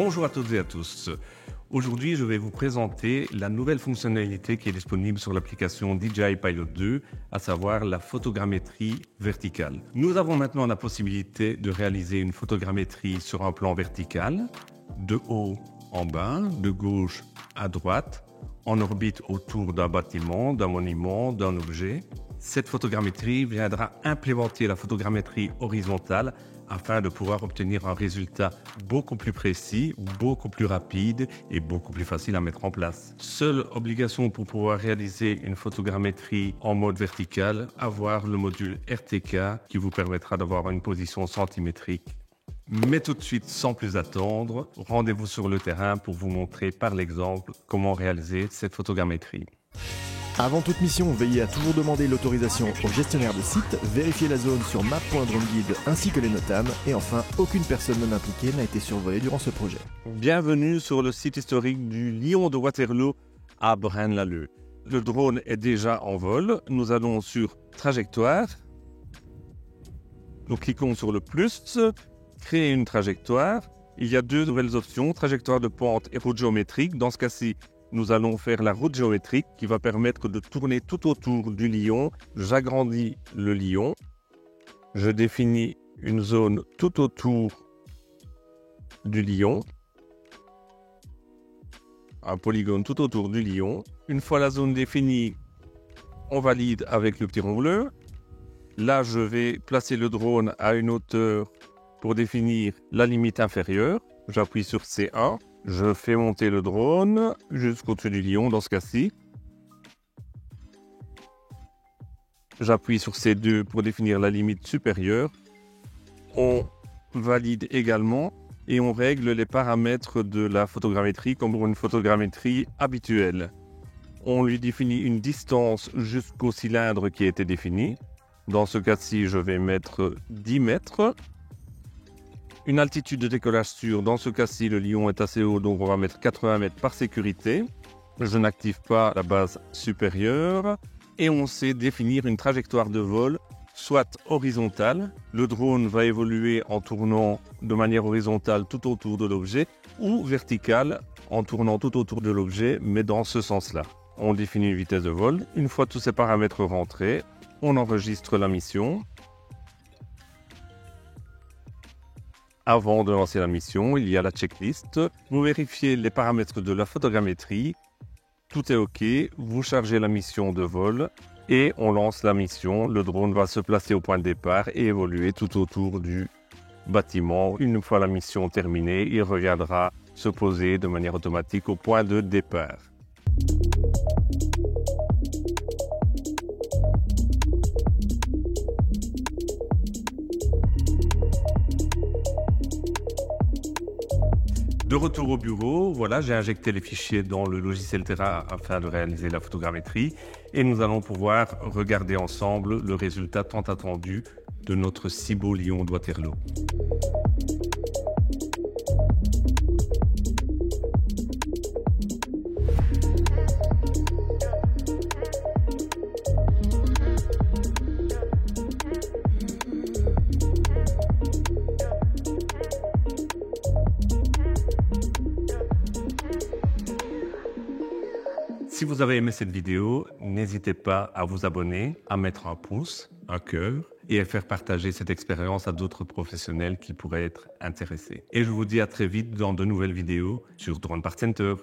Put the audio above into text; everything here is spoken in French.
Bonjour à toutes et à tous. Aujourd'hui, je vais vous présenter la nouvelle fonctionnalité qui est disponible sur l'application DJI Pilot 2, à savoir la photogrammétrie verticale. Nous avons maintenant la possibilité de réaliser une photogrammétrie sur un plan vertical, de haut en bas, de gauche à droite, en orbite autour d'un bâtiment, d'un monument, d'un objet. Cette photogrammétrie viendra implémenter la photogrammétrie horizontale afin de pouvoir obtenir un résultat beaucoup plus précis, beaucoup plus rapide et beaucoup plus facile à mettre en place. Seule obligation pour pouvoir réaliser une photogrammétrie en mode vertical, avoir le module RTK qui vous permettra d'avoir une position centimétrique. Mais tout de suite, sans plus attendre, rendez-vous sur le terrain pour vous montrer par l'exemple comment réaliser cette photogrammétrie. Avant toute mission, veillez à toujours demander l'autorisation au gestionnaire de site, vérifiez la zone sur map.droneguide ainsi que les notames, et enfin, aucune personne non impliquée n'a été survolée durant ce projet. Bienvenue sur le site historique du Lion de Waterloo à Braine-l'Alleud. Le drone est déjà en vol, nous allons sur trajectoire. Nous cliquons sur le plus, créer une trajectoire. Il y a deux nouvelles options, trajectoire de pente et route géométrique. Dans ce cas-ci, nous allons faire la route géométrique qui va permettre de tourner tout autour du lion. J'agrandis le lion. Je définis une zone tout autour du lion. Un polygone tout autour du lion. Une fois la zone définie, on valide avec le petit rond bleu. Là, je vais placer le drone à une hauteur pour définir la limite inférieure. J'appuie sur C1. Je fais monter le drone jusqu'au-dessus du lion dans ce cas-ci. J'appuie sur C2 pour définir la limite supérieure. On valide également et on règle les paramètres de la photogrammétrie comme pour une photogrammétrie habituelle. On lui définit une distance jusqu'au cylindre qui a été défini. Dans ce cas-ci, je vais mettre 10 mètres. Une altitude de décollage sûre, dans ce cas-ci, le lion est assez haut, donc on va mettre 80 mètres par sécurité. Je n'active pas la base supérieure. Et on sait définir une trajectoire de vol, soit horizontale. Le drone va évoluer en tournant de manière horizontale tout autour de l'objet, ou verticale, en tournant tout autour de l'objet, mais dans ce sens-là. On définit une vitesse de vol. Une fois tous ces paramètres rentrés, on enregistre la mission. Avant de lancer la mission, il y a la checklist. Vous vérifiez les paramètres de la photogrammétrie. Tout est OK. Vous chargez la mission de vol et on lance la mission. Le drone va se placer au point de départ et évoluer tout autour du bâtiment. Une fois la mission terminée, il reviendra se poser de manière automatique au point de départ. De retour au bureau, voilà, j'ai injecté les fichiers dans le logiciel Terra afin de réaliser la photogrammétrie et nous allons pouvoir regarder ensemble le résultat tant attendu de notre si beau lion de Waterloo. Si vous avez aimé cette vidéo, n'hésitez pas à vous abonner, à mettre un pouce, un cœur et à faire partager cette expérience à d'autres professionnels qui pourraient être intéressés. Et je vous dis à très vite dans de nouvelles vidéos sur Drone Part Center.